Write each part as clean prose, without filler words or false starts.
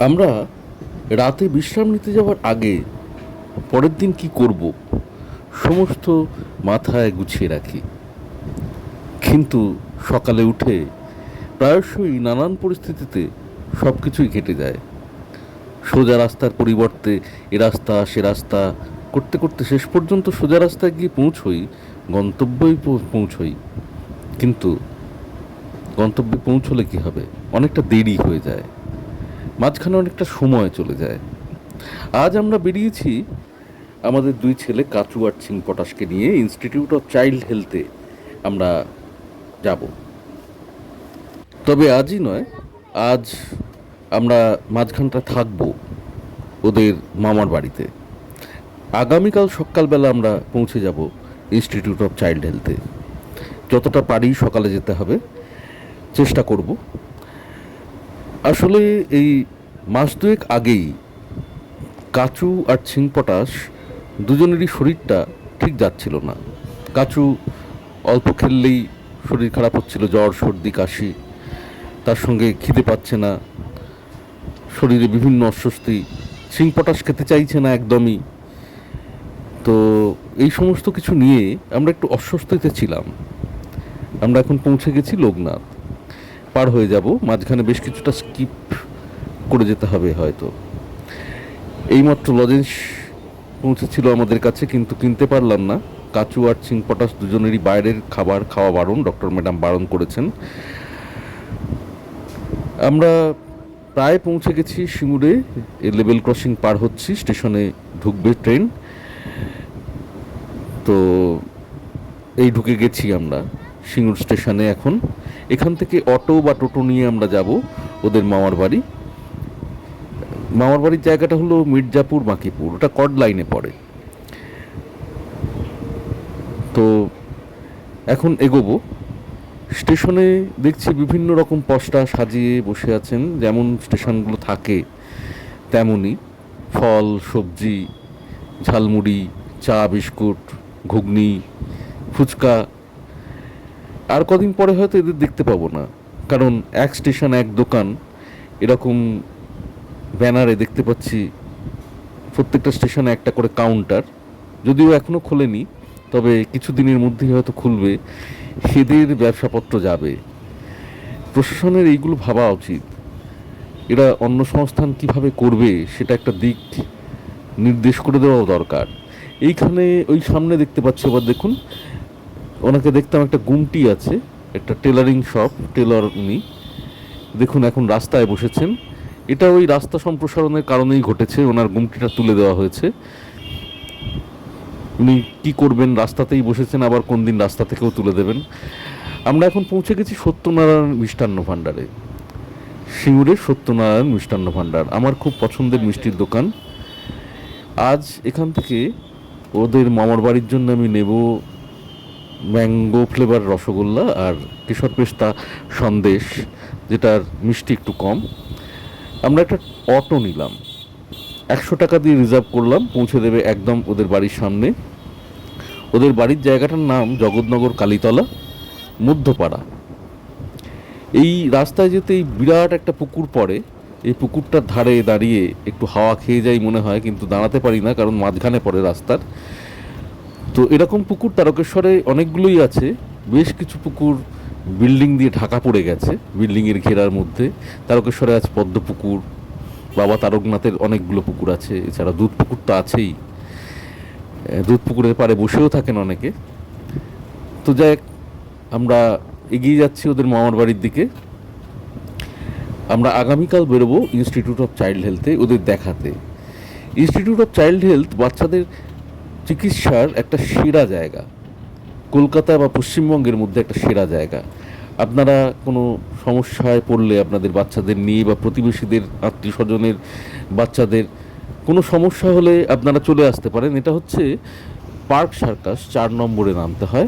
আমরা রাতে বিশ্রাম নিতে যাওয়ার আগে পরের দিন কি করব সমস্ত মাথায় গুছিয়ে রাখি, কিন্তু সকালে উঠে প্রায়শই নানান পরিস্থিতিতে সব কিছুই কেটে যায়। সোজা রাস্তার পরিবর্তে এ রাস্তা সে রাস্তা করতে করতে শেষ পর্যন্ত সোজা রাস্তায় গিয়ে পৌঁছই, গন্তব্যই পৌঁছই। কিন্তু গন্তব্যে পৌঁছলে কি হবে, অনেকটা দেরি হয়ে যায়, মাঝখানে অনেকটা সময় চলে যায়। আজ আমরা বেরিয়েছি আমাদের দুই ছেলে কাচু আর চিং পটাশকে নিয়ে ইনস্টিটিউট অফ চাইল্ড হেলথে আমরা যাব। তবে আজই নয়, আজ আমরা মাঝখানটা থাকবো ওদের মামার বাড়িতে। আগামীকাল সকালবেলা আমরা পৌঁছে যাব ইনস্টিটিউট অফ চাইল্ড হেলথে। যতটা পারি সকালে যেতে হবে, চেষ্টা করব। আসলে এই মাস দুয়েক আগেই কাচু আর চিং পটাশ দুজনেরই শরীরটা ঠিক যাচ্ছিল না। কাচু অল্প খেললেই শরীর খারাপ হচ্ছিল, জ্বর সর্দি কাশি, তার সঙ্গে খিদে পাচ্ছে না, শরীরে বিভিন্ন অস্বস্তি, চিং পটাশ খেতে চাইছে না একদমই। তো এই সমস্ত কিছু নিয়ে আমরা একটু অস্বস্তিতে ছিলাম। আমরা এখন পৌঁছে গেছি লোকনাথ, পার হয়ে যাব, মাঝখানে বেশ কিছুটা স্কিপ করে যেতে হবে হয়তো। এইমাত্র লজেন্স পৌঁছেছিল আমাদের কাছে, কিন্তু কিনতে পারলাম না। কাচু আর চিং পটাশ দুজনেরই বাইরের খাবার খাওয়া বারণ, ডক্টর ম্যাডাম বারণ করেছেন। আমরা প্রায় পৌঁছে গেছি সিঙ্গুরে, লেভেল ক্রসিং পার হচ্ছি, স্টেশনে ঢুকবে ট্রেন। তো এই ঢুকে গেছি আমরা সিঙ্গুর স্টেশনে। এখন এখান থেকে অটো বা টোটো নিয়ে আমরা যাব ওদের মামার বাড়ি। মামার বাড়ির জায়গাটা হলো মির্জাপুর বাঁকিপুর, ওটা কড লাইনে পড়ে। তো এখন এগোবো। স্টেশনে দেখছি বিভিন্ন রকম পসরা সাজিয়ে বসে আছেন, যেমন স্টেশনগুলো থাকে তেমনই। ফল সবজি, ঝালমুড়ি, চা বিস্কুট, ঘুগনি, ফুচকা। আর কদিন পরে হয়তো এদের দেখতে পাবো না, কারণ এক স্টেশন এক দোকান এরকম ব্যানারে দেখতে পাচ্ছি। প্রত্যেকটা স্টেশনে একটা করে কাউন্টার, যদিও এখনও খোলেনি, তবে কিছুদিনের মধ্যেই হয়তো খুলবে। এদের ব্যবসাপত্র যাবে। প্রশাসনের এইগুলো ভাবা উচিত, এরা অন্য সংস্থান কিভাবে করবে সেটা একটা দিক নির্দেশ করে দেওয়াও দরকার। এইখানে ওই সামনে দেখতে পাচ্ছি, আবার দেখুন, ওনাকে দেখতাম, একটা গুমটি আছে, একটা টেলারিং শপ, টেলার উনি। দেখুন এখন রাস্তায় বসেছেন, এটা ওই রাস্তা সম্প্রসারণের কারণেই ঘটেছে, ওনার গুমটিটা তুলে দেওয়া হয়েছে। উনি কি করবেন, রাস্তাতেই বসেছেন, আবার কোন দিন রাস্তা থেকেও তুলে দেবেন। আমরা এখন পৌঁছে গেছি সত্যনারায়ণ মিষ্টান্ন ভাণ্ডারে, সিঙ্গুরের সত্যনারায়ণ মিষ্টান্ন ভাণ্ডার, আমার খুব পছন্দের মিষ্টির দোকান। আজ এখান থেকে ওদের মামার বাড়ির জন্য আমি নেব ম্যাঙ্গো ফ্লেভার রসগোল্লা আর কেশর পেস্তা সন্দেশ, যেটার মিষ্টি একটু কম। আমরা একটা অটো নিলাম, 100 টাকা দিয়ে রিজার্ভ করলাম, পৌঁছে দেবে একদম ওদের বাড়ির সামনে। ওদের বাড়ির জায়গাটার নাম জগৎনগর কালীতলা, মধ্যপাড়া। এই রাস্তায় যেতে এই বিরাট একটা পুকুর পড়ে, এই পুকুরটার ধারে দাঁড়িয়ে একটু হাওয়া খেয়ে যাই মনে হয়, কিন্তু দাঁড়াতে পারি না, কারণ মাঝখানে পড়ে রাস্তার। তো এরকম পুকুর তারকেশ্বরে অনেকগুলোই আছে, বেশ কিছু পুকুর বিল্ডিং দিয়ে ঢাকা পড়ে গেছে, বিল্ডিংয়ের ঘেরার মধ্যে। তারকেশ্বরে আছে পদ্ম পুকুর, বাবা তারকনাথের অনেকগুলো পুকুর আছে, এছাড়া দুধ পুকুর তো আছেই। দুধ পুকুরের পাড়ে বসেও থাকেন অনেকে। তো যাই, আমরা এগিয়ে যাচ্ছি ওদের মামার বাড়ির দিকে। আমরা আগামীকাল বেরোবো ইনস্টিটিউট অফ চাইল্ড হেলথে ওদের দেখাতে। ইনস্টিটিউট অফ চাইল্ড হেলথ বাচ্চাদের চিকিৎসার একটা সেরা জায়গা, কলকাতা বা পশ্চিমবঙ্গের মধ্যে একটা সেরা জায়গা। আপনারা কোনো সমস্যায় পড়লে আপনাদের বাচ্চাদের নিয়ে, বা প্রতিবেশীদের আত্মীয় স্বজনের বাচ্চাদের কোনো সমস্যা হলে আপনারা চলে আসতে পারেন। এটা হচ্ছে পার্ক সার্কাস, 4 নম্বরে নামতে হয়,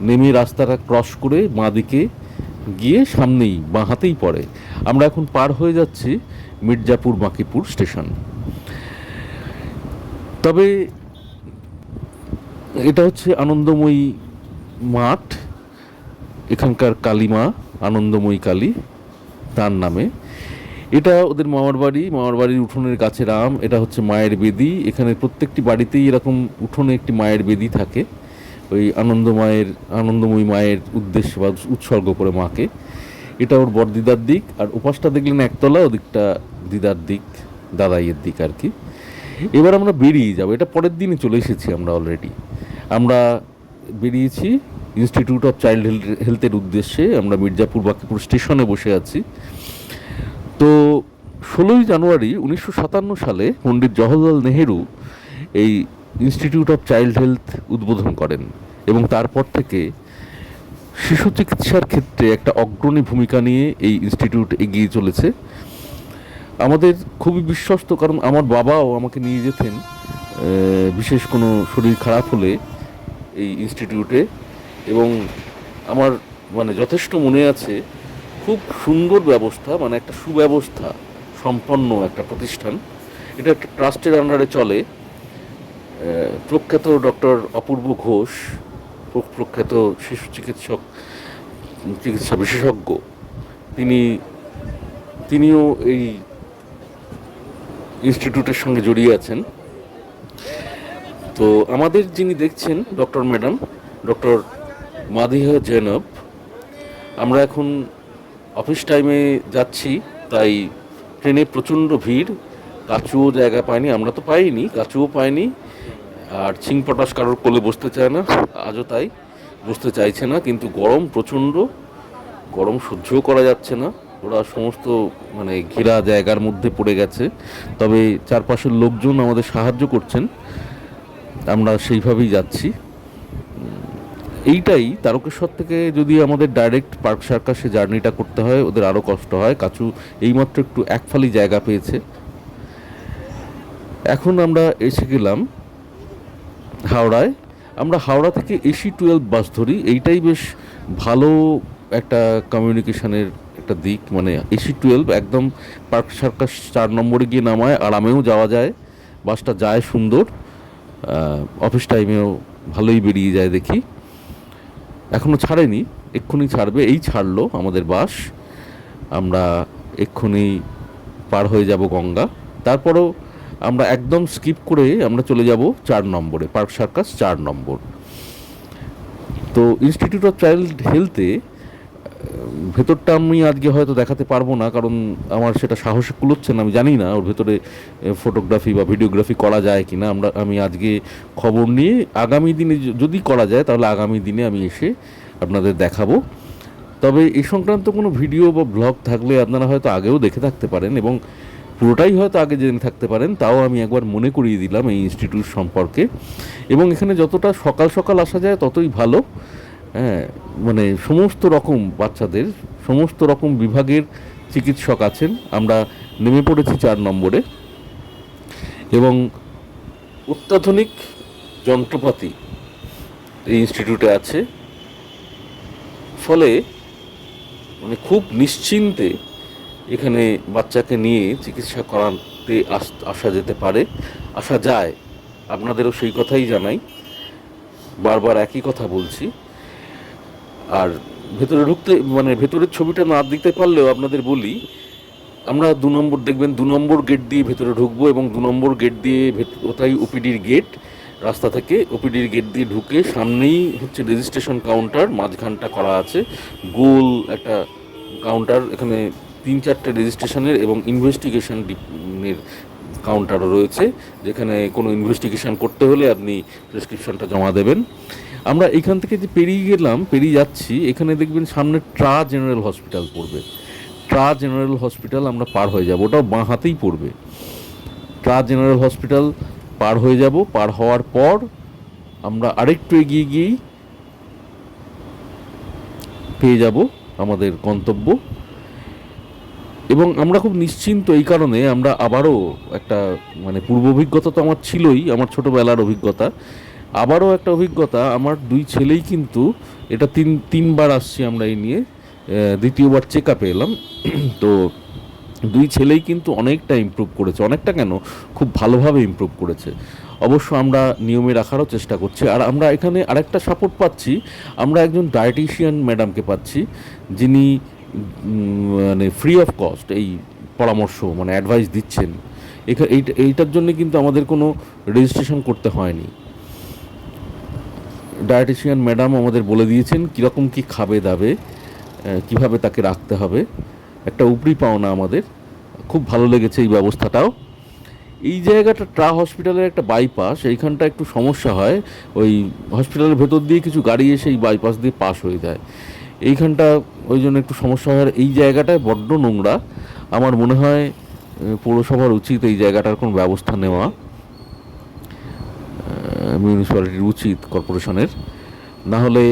নেমে রাস্তাটা ক্রস করে বাঁ দিকে গিয়ে সামনেই বাঁ হাতেই পড়ে। আমরা এখন পার হয়ে যাচ্ছি মির্জাপুর বাঁকিপুর স্টেশন। তবে এটা হচ্ছে আনন্দময়ী মাঠ, এখানকার কালীমা আনন্দময়ী কালী, তার নামে। এটা ওদের মামার বাড়ির উঠোনের গাছের আম। এটা হচ্ছে মায়ের বেদি। এখানে প্রত্যেকটি বাড়িতেই এরকম উঠোনে একটি মায়ের বেদি থাকে, ওই আনন্দময়ী মায়ের উদ্দেশ্যে বা উৎসর্গ করে মাকে। এটা ওর বড় দিদার দিক, আর উপাসটা দেখলেন একতলা, ওদিকটা দিদার দিক, দাদাইয়ের দিক আর কি। এবার আমরা বেরিয়ে যাব, এটা পরের দিনই চলে এসেছি আমরা অলরেডি। আমরা বেরিয়েছি ইনস্টিটিউট অফ চাইল্ড হেলথের উদ্দেশ্যে। আমরা মির্জাপুর বাকিপুর স্টেশনে বসে আছি। তো 16ই জানুয়ারি 1957 সালে পণ্ডিত জওহরলাল নেহেরু এই ইনস্টিটিউট অফ চাইল্ড হেলথ উদ্বোধন করেন, এবং তারপর থেকে শিশু চিকিৎসার ক্ষেত্রে একটা অগ্রণী ভূমিকা নিয়ে এই ইনস্টিটিউট এগিয়ে চলেছে। আমাদের খুবই বিশ্বস্ত, কারণ আমার বাবাও আমাকে নিয়ে যেতেন বিশেষ কোনো শরীর খারাপ হলে এই ইনস্টিটিউটে, এবং আমার মানে যথেষ্ট মনে আছে। খুব সুন্দর ব্যবস্থা, মানে একটা সুব্যবস্থা সম্পন্ন একটা প্রতিষ্ঠান। এটা একটা ট্রাস্টের আন্ডারে চলে। প্রখ্যাত ডক্টর অপূর্ব ঘোষ, প্রখ্যাত শিশু চিকিৎসা বিশেষজ্ঞ, তিনিও এই ইনস্টিটিউটের সঙ্গে জড়িয়ে আছেন। তো আমাদের যিনি দেখছেন ম্যাডাম ডক্টর মাদিহা জৈনব। আমরা এখন অফিস টাইমে যাচ্ছি, তাই ট্রেনে প্রচণ্ড ভিড়, কাচুও জায়গা পায়নি, আমরা তো পাইনি, কাচুও পাইনি। আর পটাশ কারোর কোলে বসতে চায় না, আজও তাই বসতে চাইছে না। কিন্তু গরম প্রচণ্ড, গরম সহ্যও করা যাচ্ছে না। ওরা সমস্ত মানে ঘেরা জায়গার মধ্যে পড়ে গেছে, তবে চারপাশের লোকজন আমাদের সাহায্য করছেন, আমরা সেইভাবেই যাচ্ছি। এইটাই তারকেশ্বর থেকে যদি আমাদের ডাইরেক্ট পার্ক সার্কাসে জার্নিটা করতে হয়, ওদের আরও কষ্ট হয়। কাচু এইমাত্র একটু একফালি জায়গা পেয়েছে। এখন আমরা এসে গেলাম হাওড়ায়। আমরা হাওড়া থেকে AC-12 বাস ধরি। এইটাই বেশ ভালো একটা কমিউনিকেশনের একটা দিক, মানে AC-12 একদম পার্ক সার্কাস 4 নম্বরে গিয়ে নামায়, আরামেও যাওয়া যায়। বাসটা যায় সুন্দর, অফিস টাইমেও ভালোই বেরিয়ে যায় দেখি। এখনও ছাড়েনি, এক্ষুনি ছাড়বে, এই ছাড়লো আমাদের বাস। আমরা এক্ষুনি পার হয়ে যাব গঙ্গা। তারপরও আমরা একদম স্কিপ করে আমরা চলে যাব 4 নম্বরে, পার্ক সার্কাস 4 নম্বর। তো ইনস্টিটিউট অফ চাইল্ড হেলথে ভেতরটা আমি আজকে হয়তো দেখাতে পারবো না, কারণ আমার সেটা সাহসে কুলোচ্ছে না। আমি জানি না ওর ভেতরে ফটোগ্রাফি বা ভিডিওগ্রাফি করা যায় কি না। আমি আজকে খবর নিয়ে আগামী দিনে যদি করা যায়, তাহলে আগামী দিনে আমি এসে আপনাদের দেখাবো। তবে এই সংক্রান্ত কোনো ভিডিও বা ব্লগ থাকলে আপনারা হয়তো আগেও দেখে থাকতে পারেন, এবং পুরোটাই হয়তো আগে জেনে থাকতে পারেন। তাও আমি একবার মনে করিয়ে দিলাম এই ইনস্টিটিউট সম্পর্কে। এবং এখানে যতটা সকাল সকাল আসা যায় ততই ভালো। হ্যাঁ, মানে সমস্ত রকম বাচ্চাদের সমস্ত রকম বিভাগের চিকিৎসক আছেন। আমরা নেমে পড়েছি 4 নম্বরে, এবং অত্যাধুনিক যন্ত্রপাতি এই ইনস্টিটিউটে আছে। ফলে মানে খুব নিশ্চিন্তে এখানে বাচ্চাকে নিয়ে চিকিৎসা করাতে আসা যেতে পারে, আসা যায়। আপনাদেরও সেই কথাই জানাই, বারবার একই কথা বলছি। আর ভেতরে ঢুকতে মানে ভেতরের ছবিটা না দিতে পারলেও আপনাদের বলি, আমরা 2 নম্বর দেখবেন, 2 নম্বর গেট দিয়ে ভেতরে ঢুকবো, এবং 2 নম্বর গেট দিয়ে ওটাই ওপিডির গেট। রাস্তা থেকে ওপিডির গেট দিয়ে ঢুকে সামনেই হচ্ছে রেজিস্ট্রেশন কাউন্টার, মাঝখানটা করা আছে গোল একটা কাউন্টার। এখানে 3-4টে রেজিস্ট্রেশনের এবং ইনভেস্টিগেশনের কাউন্টারও রয়েছে, যেখানে কোনো ইনভেস্টিগেশন করতে হলে আপনি প্রেসক্রিপশনটা জমা দেবেন। আমরা এখান থেকে যে পেরিয়ে যাচ্ছি, এখানে দেখবেন সামনে ট্রা জেনারেল হসপিটাল পড়বে। ট্রা জেনারেল হসপিটাল আমরা পার হয়ে যাব, ওটাও বাঁ হাতেই পড়বে। ট্রা জেনারেল হসপিটাল পার হয়ে যাব। পার হওয়ার পর আমরা আরেকটু এগিয়ে গিয়েই পেয়ে যাব আমাদের গন্তব্য। এবং আমরা খুব নিশ্চিন্ত এই কারণে, আমরা আবারও একটা মানে পূর্ব অভিজ্ঞতা তো আমার ছিলই, আমার ছোটোবেলার অভিজ্ঞতা, আবারও একটা অভিজ্ঞতা। আমার 2 ছেলেই কিন্তু এটা তিনবার আসছি আমরা এই নিয়ে, দ্বিতীয়বার চেক আপে এলাম। তো 2 ছেলেই কিন্তু অনেকটা ইমপ্রুভ করেছে, অনেকটা কেন, খুব ভালোভাবে ইমপ্রুভ করেছে। অবশ্য আমরা নিয়মে রাখারও চেষ্টা করছি। আর আমরা এখানে আরেকটা সাপোর্ট পাচ্ছি, আমরা একজন ডায়েটিশিয়ান ম্যাডামকে পাচ্ছি, যিনি মানে ফ্রি অফ কস্ট এই পরামর্শ মানে অ্যাডভাইস দিচ্ছেন, এইটার জন্য কিন্তু আমাদের কোনো রেজিস্ট্রেশন করতে হয়নি। ডায়েটিশিয়ান ম্যাডাম আমাদের বলে দিয়েছেন কীরকম কী খাবে দাবে, কিভাবে তাকে রাখতে হবে, একটা উপরি পাওনা আমাদের। খুব ভালো লেগেছে এই ব্যবস্থাটাও। এই জায়গাটা ট্রা হসপিটালের একটা বাইপাস, এইখানটা একটু সমস্যা হয়, ওই হসপিটালের ভেতর দিয়ে কিছু গাড়ি এসে এই বাইপাস দিয়ে পাস হয়ে যায়, এইখানটা ওই জন্য একটু সমস্যা হয়। আর এই জায়গাটায় বড্ড নোংরা, আমার মনে হয় পৌরসভার উচিত এই জায়গাটার কোনো ব্যবস্থা নেওয়া, মিউনিসিপ্যালিটির উচিত, কর্পোরেশনের। না হলে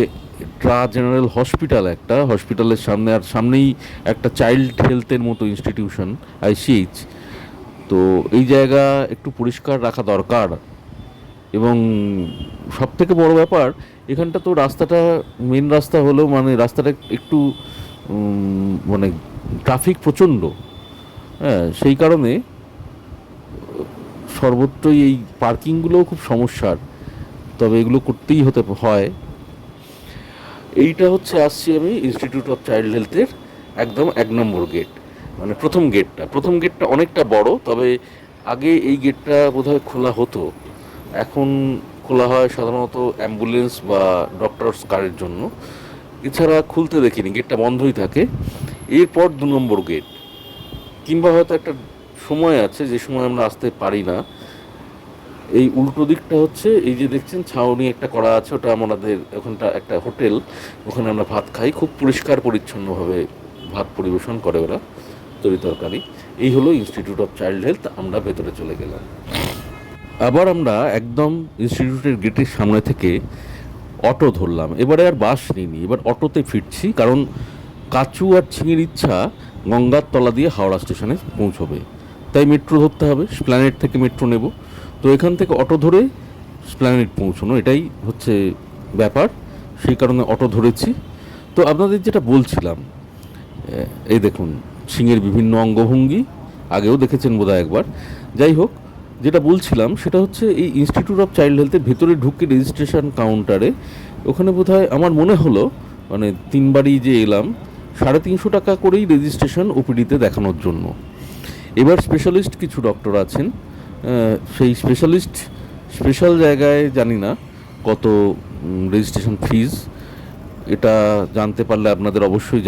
ট্রা জেনারেল হসপিটাল, একটা হসপিটালের সামনে, আর সামনেই একটা চাইল্ড হেলথের মতো ইনস্টিটিউশন ICH, তো এই জায়গা একটু পরিষ্কার রাখা দরকার। এবং সব থেকে বড় ব্যাপার, এখানটা তো রাস্তাটা মেন রাস্তা হলেও মানে রাস্তাটা একটু মানে ট্রাফিক প্রচণ্ড, হ্যাঁ, সেই কারণে সর্বত্রই এই পার্কিংগুলোও খুব সমস্যার, তবে এগুলো করতেই হতে হয়। এইটা হচ্ছে আসছি আমি ইনস্টিটিউট অফ চাইল্ড হেলথের একদম 1 নম্বর গেট, মানে প্রথম গেটটা অনেকটা বড়, তবে আগে এই গেটটা বোধহয় খোলা হতো, এখন খোলা হয় সাধারণত অ্যাম্বুলেন্স বা ডক্টরস কারের জন্য, এছাড়া খুলতে দেখিনি, গেটটা বন্ধই থাকে। এরপর 2 নম্বর গেট, কিংবা হয়তো একটা সময় আছে যে সময় আমরা আসতে পারি না। এই উল্টো দিকটা হচ্ছে এই যে দেখছেন ছাউনি একটা করা আছে, ওটা আমাদের ওখানটা একটা হোটেল, ওখানে আমরা ভাত খাই, খুব পরিষ্কার পরিচ্ছন্নভাবে ভাত পরিবেশন করে ওরা, তরি তরকারি। এই হলো ইনস্টিটিউট অফ চাইল্ড হেলথ। আমরা ভেতরে চলে গেলাম। আবার আমরা একদম ইনস্টিটিউটের গেটের সামনে থেকে অটো ধরলাম, এবারে আর বাস নিইনি, এবার অটোতে ফিরছি, কারণ কাচু আর ছিঙির ইচ্ছা গঙ্গার তলা দিয়ে হাওড়া স্টেশনে পৌঁছবে, তাই মেট্রো ধরতে হবে, স্প্ল্যানেড থেকে মেট্রো নেব, তো এখান থেকে অটো ধরে স্প্ল্যানেড পৌঁছানো, এটাই হচ্ছে ব্যাপার, সেই কারণে অটো ধরেছি। তো আপনাদের যেটা বলছিলাম, এই দেখুন সিংয়ের বিভিন্ন অঙ্গভঙ্গি, আগেও দেখেছেন বোধহয় একবার। যাই হোক, যেটা বলছিলাম সেটা হচ্ছে এই ইনস্টিটিউট অফ চাইল্ড হেলথের ভেতরে ঢুকে রেজিস্ট্রেশন কাউন্টারে, ওখানে বোধহয় আমার মনে হলো, মানে 3বারই যে এলাম, 350 টাকা করেই রেজিস্ট্রেশন OPDতে দেখানোর জন্য। এবার স্পেশালিস্ট কিছু ডক্টর আছেন, সেই স্পেশাল জায়গায় জানি না কত রেজিস্ট্রেশন ফিজ, এটা জানতে পারলে আপনাদের অবশ্যই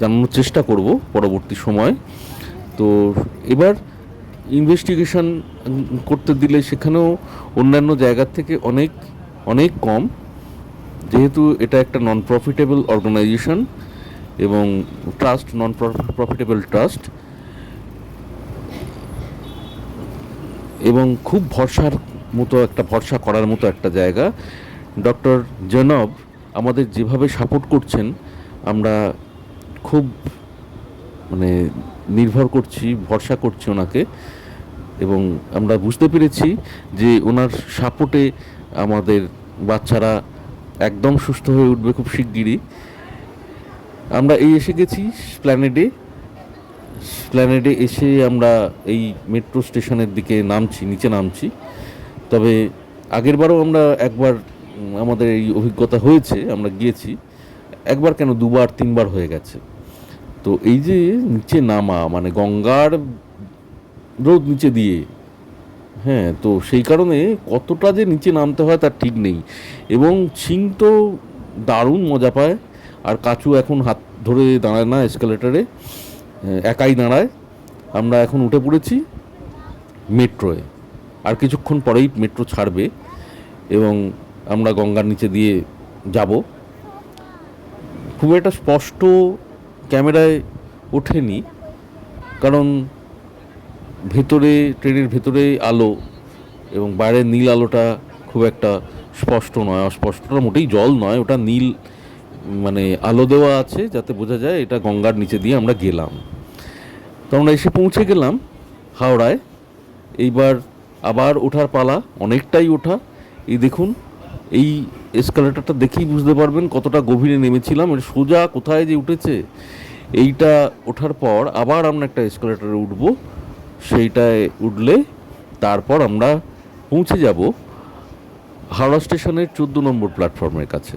জানানোর চেষ্টা করব পরবর্তী সময়। তো এবার ইনভেস্টিগেশন করতে দিলে সেখানেও অন্যান্য জায়গার থেকে অনেক অনেক কম, যেহেতু এটা একটা নন প্রফিটেবল অর্গানাইজেশন এবং নন প্রফিটেবল ট্রাস্ট, এবং খুব ভরসা করার মতো একটা জায়গা। ডক্টর জনব আমাদের যেভাবে সাপোর্ট করছেন, আমরা খুব মানে ভরসা করছি ওনাকে, এবং আমরা বুঝতে পেরেছি যে ওনার সাপোর্টে আমাদের বাচ্চারা একদম সুস্থ হয়ে উঠবে খুব শিগগিরই। আমরা এসে গেছি স্প্ল্যানেডে এসে আমরা এই মেট্রো স্টেশনের দিকে নিচে নামছি। তবে আগেরবারও আমরা একবার আমাদের এই অভিজ্ঞতা হয়েছে, আমরা গিয়েছি একবার কেন 2বার 3বার হয়ে গেছে। তো এই যে নিচে নামা মানে গঙ্গার রোদ নিচে দিয়ে, হ্যাঁ, তো সেই কারণে কতটা যে নিচে নামতে হয় তার ঠিক নেই, এবং ছিং তো দারুণ মজা পায়, আর কাচু এখন হাত ধরে দাঁড়ায় না এসকালেটারে, একাই দাঁড়ায়। আমরা এখন উঠে পড়েছি মেট্রোয়, আর কিছুক্ষণ পরেই মেট্রো ছাড়বে এবং আমরা গঙ্গার নিচে দিয়ে যাব। খুব একটা স্পষ্ট ক্যামেরায় ওঠেনি, কারণ ট্রেনের ভেতরে আলো এবং বাইরের নীল আলোটা খুব একটা স্পষ্ট নয়, অস্পষ্টটা মোটেই জল নয়, ওটা নীল মানে আলো দেওয়া আছে যাতে বোঝা যায় এটা গঙ্গার নিচে দিয়ে আমরা গেলাম। তো আমরা এসে পৌঁছে গেলাম হাওড়ায়। এইবার আবার ওঠার পালা, অনেকটাই ওঠা। এই দেখুন, এই এসকালেটারটা দেখেই বুঝতে পারবেন কতটা গভীরে নেমেছিলাম, সোজা কোথায় যে উঠেছে। এইটা ওঠার পর আবার আমরা একটা এসকালেটারে উঠব, সেইটায় উঠলে তারপর আমরা পৌঁছে যাব হাওড়া স্টেশনের 14 নম্বর প্ল্যাটফর্মের কাছে।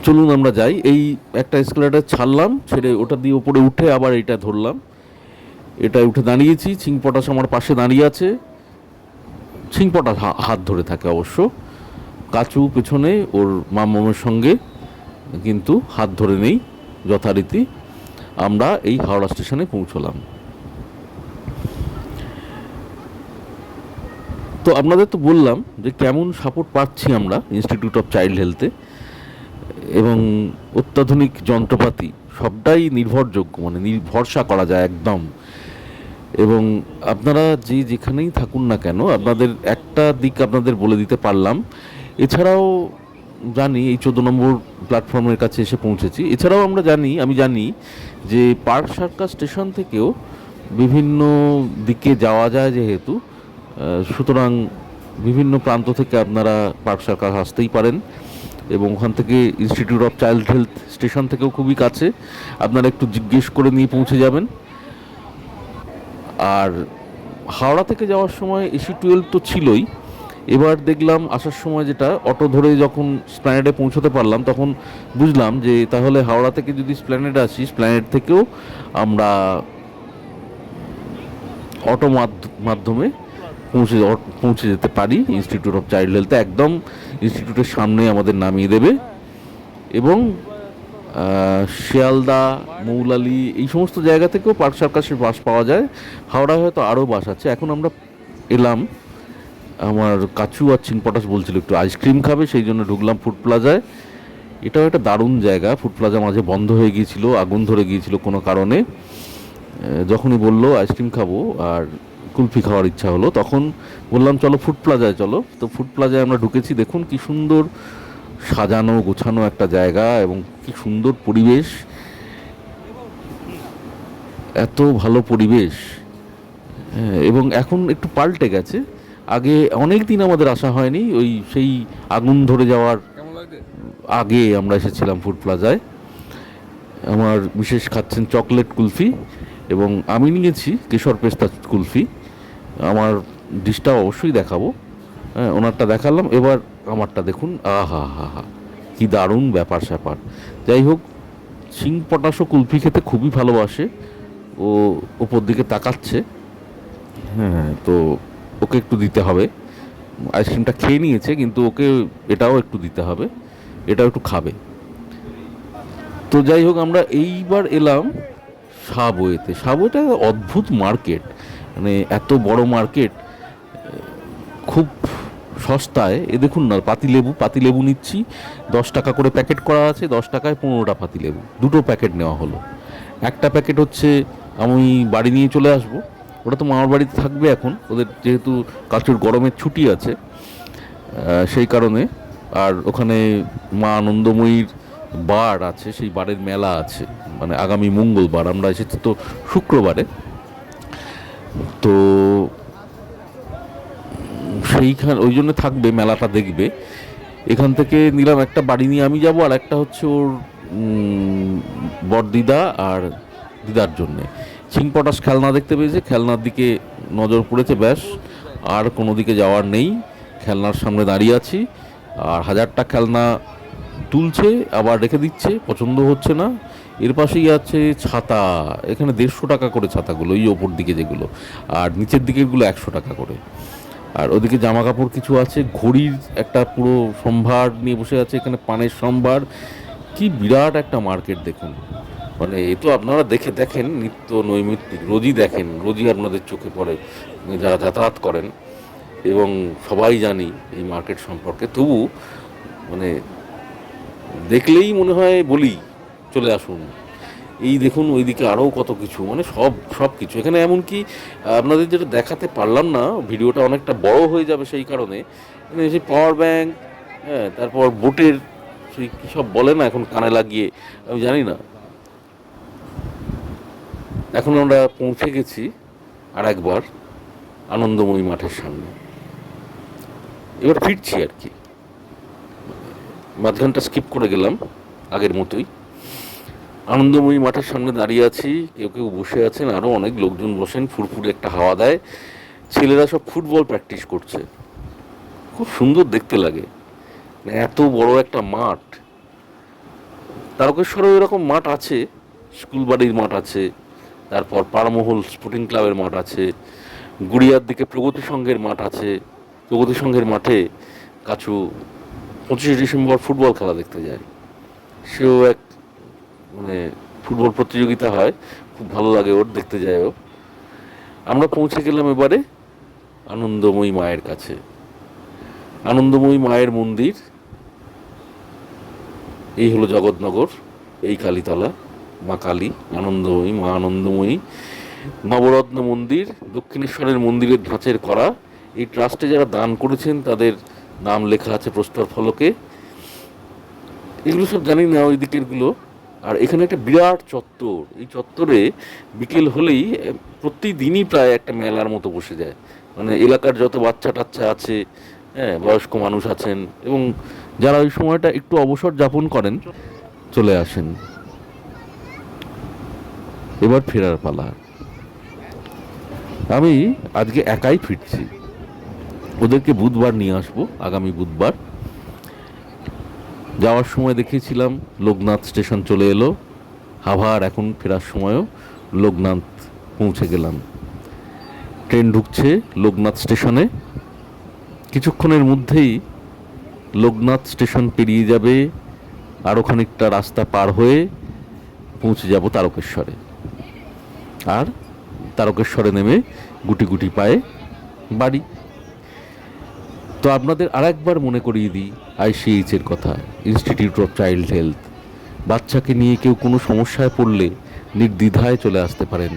চলুন আমরা যাই। এই একটা এসকেলেটার ছাড়লাম, ছেড়ে ওটা দিয়ে ওপরে উঠে আবার এটা ধরলাম, এটা উঠে দাঁড়িয়েছি। চিংপটাশ আমার পাশে দাঁড়িয়ে আছে, চিংপটাশ হাত ধরে থাকে অবশ্য, কাচু পেছনে ওর মামামের সঙ্গে কিন্তু হাত ধরে নেই যথারীতি। আমরা এই হাওড়া স্টেশনে পৌঁছলাম। তো আপনাদের তো বললাম যে কেমন সাপোর্ট পাচ্ছি আমরা ইনস্টিটিউট অফ চাইল্ড হেলথে, এবং অত্যাধুনিক যন্ত্রপাতি সবটাই নির্ভরযোগ্য, মানে ভরসা করা যায় একদম। এবং আপনারা যে যেখানেই থাকুন না কেন, আপনাদের একটা দিক আপনাদের বলে দিতে পারলাম। এছাড়াও জানি এই 14 নম্বর প্ল্যাটফর্মের কাছে এসে পৌঁছেছি। এছাড়াও আমি জানি যে পার্ক সার্কাস স্টেশন থেকেও বিভিন্ন দিকে যাওয়া যায় যেহেতু, সুতরাং বিভিন্ন প্রান্ত থেকে আপনারা পার্ক সার্কাস আসতেই পারেন। এবং ওখান থেকে institute of child health station থেকেও খুবই কাছে, আপনারা একটু জিজ্ঞেস করে নিয়ে পৌঁছে যাবেন। আর হাওড়া থেকে যাওয়ার সময় AC-12 তো ছিলই, এবার দেখলাম আসার সময় যেটা অটো ধরে যখন স্প্ল্যানেডে পৌঁছতে পারলাম, তখন বুঝলাম যে তাহলে হাওড়া থেকে যদি স্প্ল্যানেডে আসি, স্প্ল্যানেড থেকেও আমরা অটো মাধ্যমে পৌঁছে যেতে পারি ইনস্টিটিউট অফ চাইল্ড হেলথে। একদম ইনস্টিটিউটের সামনে আমাদের নামিয়ে দেবে। এবং শিয়ালদা, মৌলালি এই সমস্ত জায়গা থেকেও পার্ক সার্কাসের বাস পাওয়া যায়। হাওড়ায় হয়তো আরও বাস আছে। এখন আমরা এলাম, আমার কাচু আর চিনপটাশ বলছিল একটু আইসক্রিম খাবে, সেই জন্য ঢুকলাম ফুড প্লাজায়। এটাও একটা দারুণ জায়গা। ফুড প্লাজা মাঝে বন্ধ হয়ে গিয়েছিল, আগুন ধরে গিয়েছিল কোনো কারণে। যখনই বললো আইসক্রিম খাবো আর কুলফি খাওয়ার ইচ্ছা হলো, তখন বললাম চলো ফুড প্লাজায় চলো। তো ফুড প্লাজায় আমরা ঢুকেছি। দেখুন কি সুন্দর সাজানো গোছানো একটা জায়গা, এবং কি সুন্দর পরিবেশ, এত ভালো পরিবেশ। এবং এখন একটু পাল্টে গেছে। আগে অনেক দিন আমাদের আসা হয়নি, ওই সেই আগুন ধরে যাওয়ার আগে আমরা এসেছিলাম ফুড প্লাজায়। আমার বিশেষ খাচ্ছেন চকলেট কুলফি, এবং আমি নিয়েছি কেশর পেস্তা কুলফি। আমার ডিশটা অবশ্যই দেখাবো, হ্যাঁ ওনারটা দেখালাম, এবার আমারটা দেখুন। আহা হা হা, কী দারুণ ব্যাপার স্যাপার। যাই হোক, চিংপটাশও কুলফি খেতে খুবই ভালোবাসে। ও ওপর দিকে তাকাচ্ছে। হ্যাঁ, তো ওকে একটু দিতে হবে। আইসক্রিমটা খেয়ে নিয়েছে, কিন্তু ওকে এটাও একটু দিতে হবে, এটাও একটু খাবে। তো যাই হোক, আমরা এইবার এলাম সাবওয়েতে। সাবওয়েটা অদ্ভুত মার্কেট, মানে এত বড় মার্কেট, খুব সস্তায়। এ দেখুন না, পাতিলেবু নিচ্ছি। 10 টাকা করে প্যাকেট করা আছে, 10 টাকায় 15টা পাতিলেবু, দুটো প্যাকেট নেওয়া হলো। একটা প্যাকেট হচ্ছে আমি বাড়ি নিয়ে চলে আসবো, ওটা তো মামার বাড়িতে থাকবে এখন, ওদের যেহেতু কাচুর গরমের ছুটি আছে সেই কারণে। আর ওখানে মা আনন্দময়ীর বার আছে, সেই বারের মেলা আছে, মানে আগামী মঙ্গলবার, আমরা এসেছি তো শুক্রবারে। তো সেইখান ওই জন্য থাকবে, মেলাটা দেখবে। এখান থেকে নিলাম একটা, বাড়ি নিয়ে আমি যাব, আর একটা হচ্ছে ওর বড়দিদা আর দিদার জন্যে। চিংপটাশ খেলনা দেখতে পেয়েছে, খেলনার দিকে নজর পড়েছে, ব্যাস আর কোনো দিকে যাওয়ার নেই। খেলনার সামনে দাঁড়িয়ে আছি, আর 1000টা খেলনা তুলছে আবার রেখে দিচ্ছে, পছন্দ হচ্ছে না। এর পাশেই আছে ছাতা, এখানে 150 টাকা করে ছাতাগুলো, এই ওপর দিকে যেগুলো, আর নিচের দিকেরগুলো 100 টাকা করে। আর ওদিকে জামা কাপড় কিছু আছে, ঘড়ির একটা পুরো সম্ভার নিয়ে বসে আছে, এখানে পানের সম্ভার। কি বিরাট একটা মার্কেট দেখুন, মানে এ তো আপনারা দেখেন নিত্য নৈমিত্তিক, রোজই দেখেন, রোজই আপনাদের চোখে পড়ে যারা যাতায়াত করেন, এবং সবাই জানি এই মার্কেট সম্পর্কে। তবু মানে দেখলেই মনে হয় বলি চলে আসুন। এই দেখুন ওইদিকে আরও কত কিছু, মানে সব কিছু এখানে। এমনকি আপনাদের যেটা দেখাতে পারলাম না, ভিডিওটা অনেকটা বড় হয়ে যাবে, সেই কারণে এখানে সেই পাওয়ার ব্যাঙ্ক, হ্যাঁ, তারপর বোটের সেই কী সব বলে না এখন কানে লাগিয়ে, আমি জানি না। এখন আমরা পৌঁছে গেছি আর একবার আনন্দময়ী মাঠের সামনে। এবার ফিরছি আর কি, মাঝখানটা স্কিপ করে গেলাম আগের মতোই। আনন্দময়ী মাঠের সামনে দাঁড়িয়ে আছি, কেউ কেউ বসে আছেন, আরও অনেক লোকজন বসেন, ফুরফুরে একটা হাওয়া দেয়। ছেলেরা সব ফুটবল প্র্যাকটিস করছে, খুব সুন্দর দেখতে লাগে। এত বড় একটা মাঠ, তারকেশ্বরেও এরকম মাঠ আছে, স্কুল বাড়ির মাঠ আছে, তারপর পাড়ামহল স্পোর্টিং ক্লাবের মাঠ আছে, গুড়িয়ার দিকে প্রগতি সংঘের মাঠ আছে। প্রগতি সংঘের মাঠে কাছু 25 ডিসেম্বর ফুটবল খেলা দেখতে যায়, সেও এক মানে ফুটবল প্রতিযোগিতা হয়, খুব ভালো লাগে ওর, দেখতে যায় ও। আমরা পৌঁছে গেলাম এবারে আনন্দময়ী মায়ের কাছে। আনন্দময়ী মায়ের মন্দির, এই হলো জগৎনগর, এই কালীতলা, মা কালী, আনন্দময়ী, মা আনন্দময়ী, নবরত্ন মন্দির, দক্ষিণেশ্বরের মন্দিরের ধাঁচের করা। এই ট্রাস্টে যারা দান করেছেন তাদের নাম লেখা আছে প্রস্তর ফলকে। এগুলো সব জানি না ওই দিকেরগুলো। আর এখানে একটা বিরাট চত্বর, এই চত্বরে বিকেল হলেই প্রতিদিনই প্রায় একটা মেলার মতো বসে যায়। মানে এলাকার যত বাচ্চা টাচ্চা আছে, হ্যাঁ, বয়স্ক মানুষ আছেন, এবং যারা ওই সময়টা একটু অবসর যাপন করেন চলে আসেন। এবার ফেরার পালা। আমি আজকে একাই ফিরছি, ওদেরকে বুধবার নিয়ে আসবো, আগামী বুধবার। যাওয়ার সময় দেখিয়েছিলাম লোকনাথ স্টেশন চলে এলো, আবার এখন ফেরার সময়ও লোকনাথ পৌঁছে গেলাম। ট্রেন ঢুকছে লোকনাথ স্টেশনে, কিছুক্ষণের মধ্যেই লোকনাথ স্টেশন পেরিয়ে যাবে, আরও খানিকটা রাস্তা পার হয়ে পৌঁছে যাব তারকেশ্বরে। আর তারকেশ্বরে নেমে গুটি গুটি পায়ে বাড়ি। তো আপনাদের আরেকবার মনে করিয়ে দিই আইসিএইচের কথা, ইনস্টিটিউট অফ চাইল্ড হেলথ। বাচ্চাকে নিয়ে কেউ কোনো সমস্যায় পড়লে নির্দ্বিধায় চলে আসতে পারেন।